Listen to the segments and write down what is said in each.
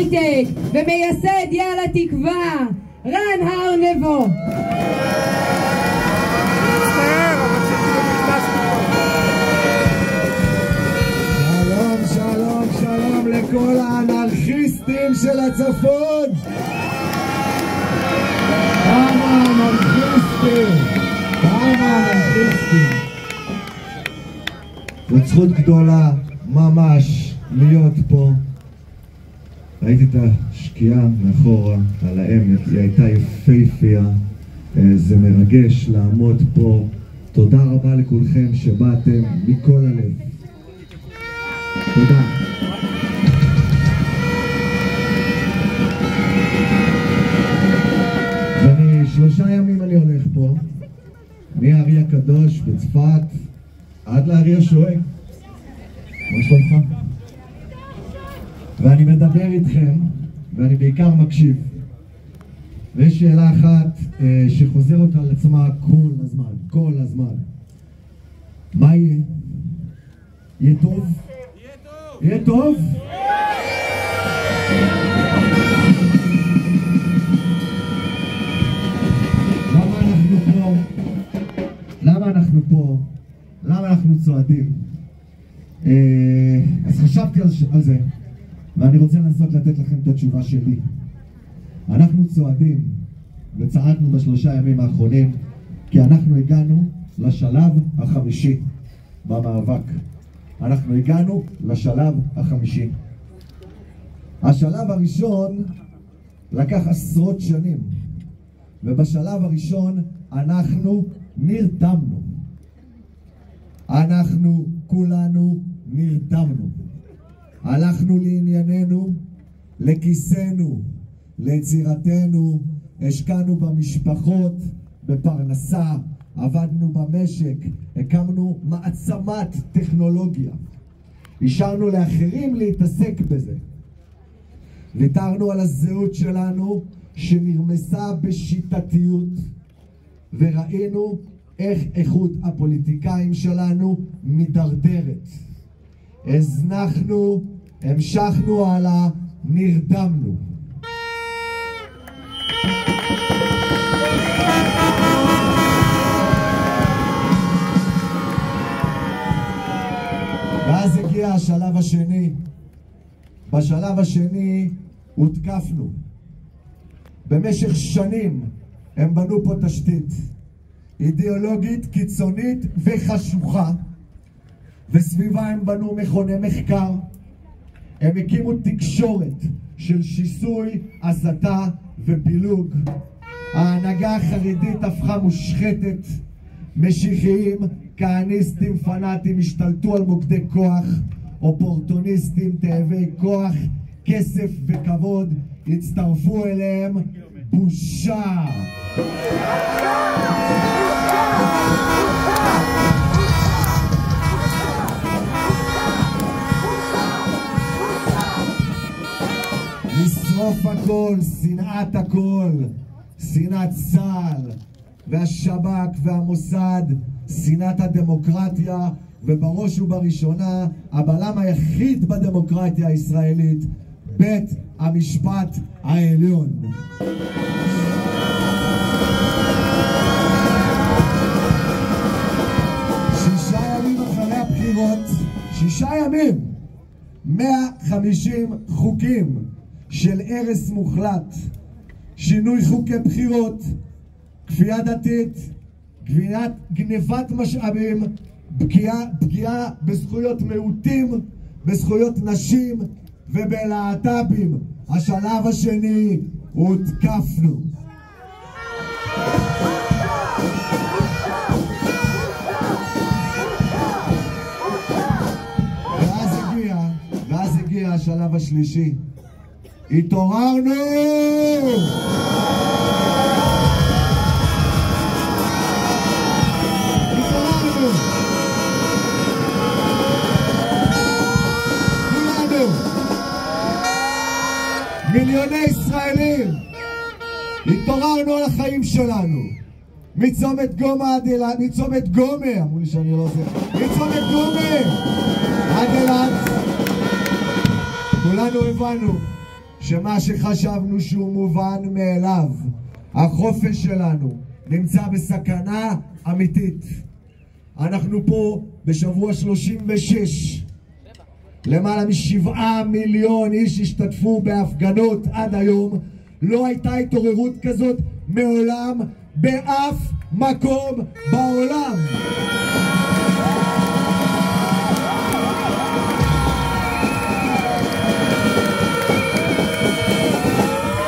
ההייטק ומייסד יאללה תקווה, רן הר-נבו. שלום, שלום, שלום לכל האנרכיסטים של הצפון. כמה אנרכיסטים, כמה אנרכיסטים. זאת זכות גדולה ממש להיות פה. ראיתי את השקיעה מאחורה על העמק, היא הייתה יפהפייה. זה מרגש לעמוד פה. תודה רבה לכולכם שבאתם מכל הלב. תודה. ואני 3 ימים אני הולך פה, מהארי הקדוש בצפת עד לארי השואג. מה שלומך? ואני מדבר איתכם, ואני בעיקר מקשיב. ויש שאלה אחת שחוזרת על עצמה כל הזמן. מה יהיה? יהיה טוב? יהיה טוב? למה אנחנו פה? למה אנחנו צועדים? אז חשבתי על זה, ואני רוצה לנסות לתת לכם את התשובה שלי. אנחנו צועדים וצעדנו ב3 ימים האחרונים כי אנחנו הגענו לשלב החמישי במאבק. אנחנו הגענו לשלב החמישי. השלב הראשון לקח עשרות שנים, ובשלב הראשון אנחנו נרדמנו. אנחנו כולנו נרדמנו. הלכנו לענייננו, לכיסנו, ליצירתנו, השקענו במשפחות, בפרנסה, עבדנו במשק, הקמנו מעצמת טכנולוגיה. השארנו לאחרים להתעסק בזה. ויתרנו על הזהות שלנו שנרמסה בשיטתיות, וראינו איך איכות הפוליטיקאים שלנו מדרדרת. הזנחנו, המשכנו הלאה, נרדמנו. ואז הגיע השלב השני. בשלב השני הותקפנו. במשך שנים הם בנו פה תשתית אידיאולוגית קיצונית וחשוכה, וסביבה הם בנו מכוני מחקר. הם הקימו תקשורת של שיסוי, הסתה ופילוג. ההנהגה החרדית הפכה מושחתת. משיחיים, כהניסטים, פנאטים השתלטו על מוקדי כוח. אופורטוניסטים, תאבי כוח, כסף וכבוד הצטרפו אליהם. בושה. לשרוף הכל, שנאת הכל, שנאת צה"ל והשב"כ והמוסד, שנאת הדמוקרטיה, ובראש ובראשונה הבלם היחיד בדמוקרטיה הישראלית, בית המשפט העליון. 6 ימים אחרי הבחירות, 6 ימים, 150 חוקים של הרס מוחלט, שינוי חוקי בחירות, כפייה דתית, גנבת משאבים, פגיעה בזכויות מיעוטים, בזכויות נשים ובלהט"בים. השלב השני, הותקפנו. ואז הגיע השלב השלישי. התעוררנו! מיליוני ישראלים התעוררנו על החיים שלנו. מצומת גומא עד אילת, מצומת גומא, אמרו לי שאני לא עושה, מצומת גומא עד אילת. כולנו הבנו שמה שחשבנו שהוא מובן מאליו, החופש שלנו, נמצא בסכנה אמיתית. אנחנו פה בשבוע 36. למעלה מ7 מיליון איש השתתפו בהפגנות עד היום. לא הייתה התעוררות כזאת מעולם באף מקום בעולם.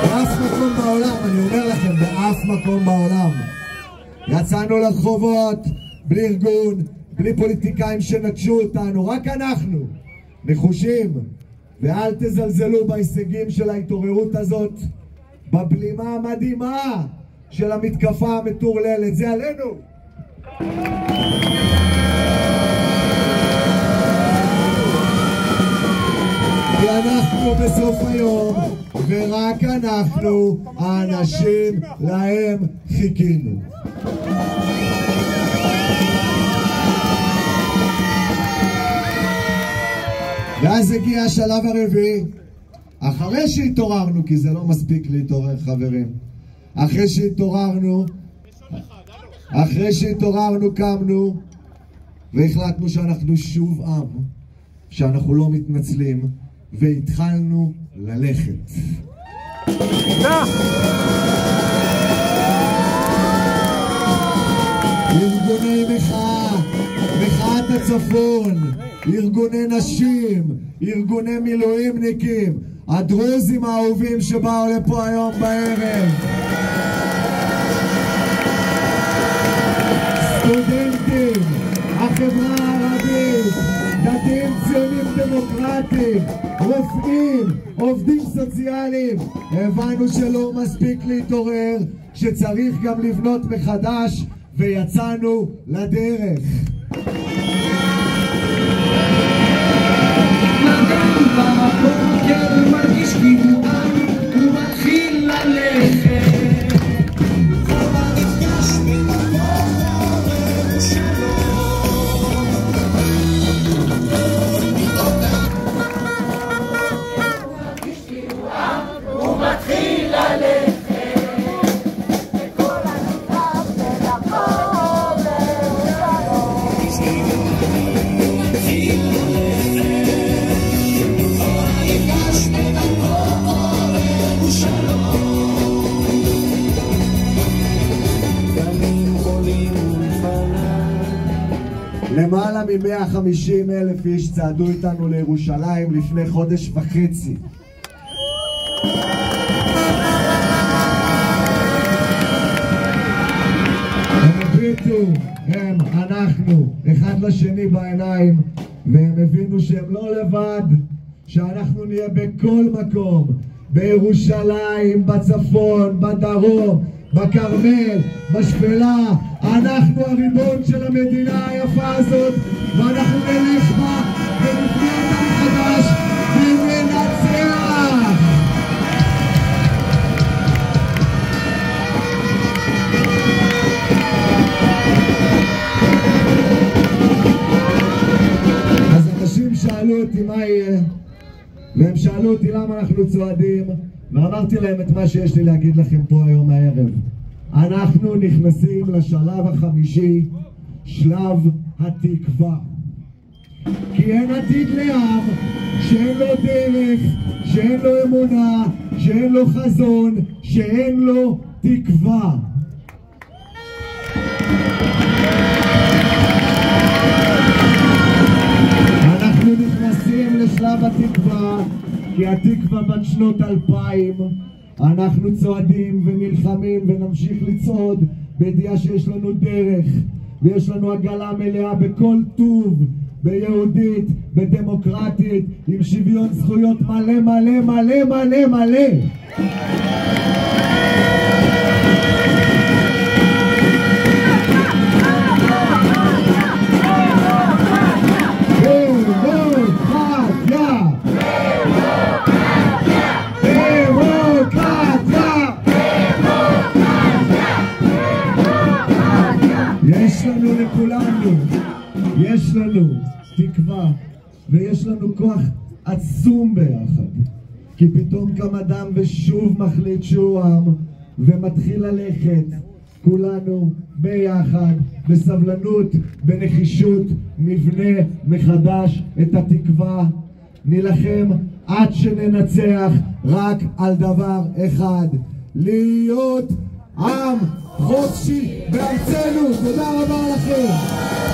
באף מקום בעולם, אני אומר לכם, באף מקום בעולם. יצאנו לרחובות בלי ארגון, בלי פוליטיקאים שנטשו אותנו, רק אנחנו נחושים. ואל תזלזלו בהישגים של ההתעוררות הזאת, בבלימה המדהימה של המתקפה המטורללת, זה עלינו. כי אנחנו בסוף היום, ורק אנחנו, האנשים להם חיכינו. ואז הגיע השלב הרביעי, אחרי שהתעוררנו, כי זה לא מספיק להתעורר חברים, אחרי שהתעוררנו קמנו והחלטנו שאנחנו שוב עם, שאנחנו לא מתנצלים, והתחלנו ללכת. ארגוני מחאה, מחאת הצפון, ארגוני נשים, ארגוני מילואימניקים, הדרוזים האהובים שבאו לפה היום בערב, סטודנטים, החברה הערבית, דתיים ציונים דמוקרטיים, רופאים, עובדים סוציאליים. הבנו שלא מספיק להתעורר, שצריך גם לבנות מחדש, ויצאנו לדרך. בבוקר הוא מרגיש כאילו הוא מתחיל ללכת, חובה נפגש במקום שלו. מרגיש כאילו הוא מתחיל ללכת, וכל הנקרב ולחור שלו. למעלה מ150,000 איש צעדו איתנו לירושלים לפני חודש וחצי. הם הביטו, אנחנו, אחד לשני בעיניים, והם הבינו שהם לא לבד, שאנחנו נהיה בכל מקום, בירושלים, בצפון, בדרום, בכרמל, בשפלה. אנחנו הריבון של המדינה היפה הזאת, ואנחנו נלך בה ונבנה אותה מחדש וננצח. אז אנשים שאלו אותי מה יהיה, והם שאלו אותי למה אנחנו צועדים, ואמרתי להם את מה שיש לי להגיד לכם פה היום הערב. אנחנו נכנסים לשלב החמישי, שלב התקווה. כי אין עתיד לעם שאין לו דרך, שאין לו אמונה, שאין לו חזון, שאין לו תקווה. אנחנו נכנסים לשלב התקווה, כי התקווה בת שנות 2000. אנחנו צועדים ונלחמים ונמשיך לצעוד בידיעה שיש לנו דרך ויש לנו עגלה מלאה בכל טוב, ביהודית, בדמוקרטית, עם שוויון זכויות מלא מלא מלא מלא מלא. יש לנו תקווה ויש לנו כוח עצום ביחד. כי פתאום קם אדם ושוב מחליט שהוא עם ומתחיל ללכת. כולנו ביחד, בסבלנות, בנחישות, נבנה מחדש את התקווה. נילחם עד שננצח רק על דבר אחד, להיות עם חופשי בארצנו. תודה רבה לכם.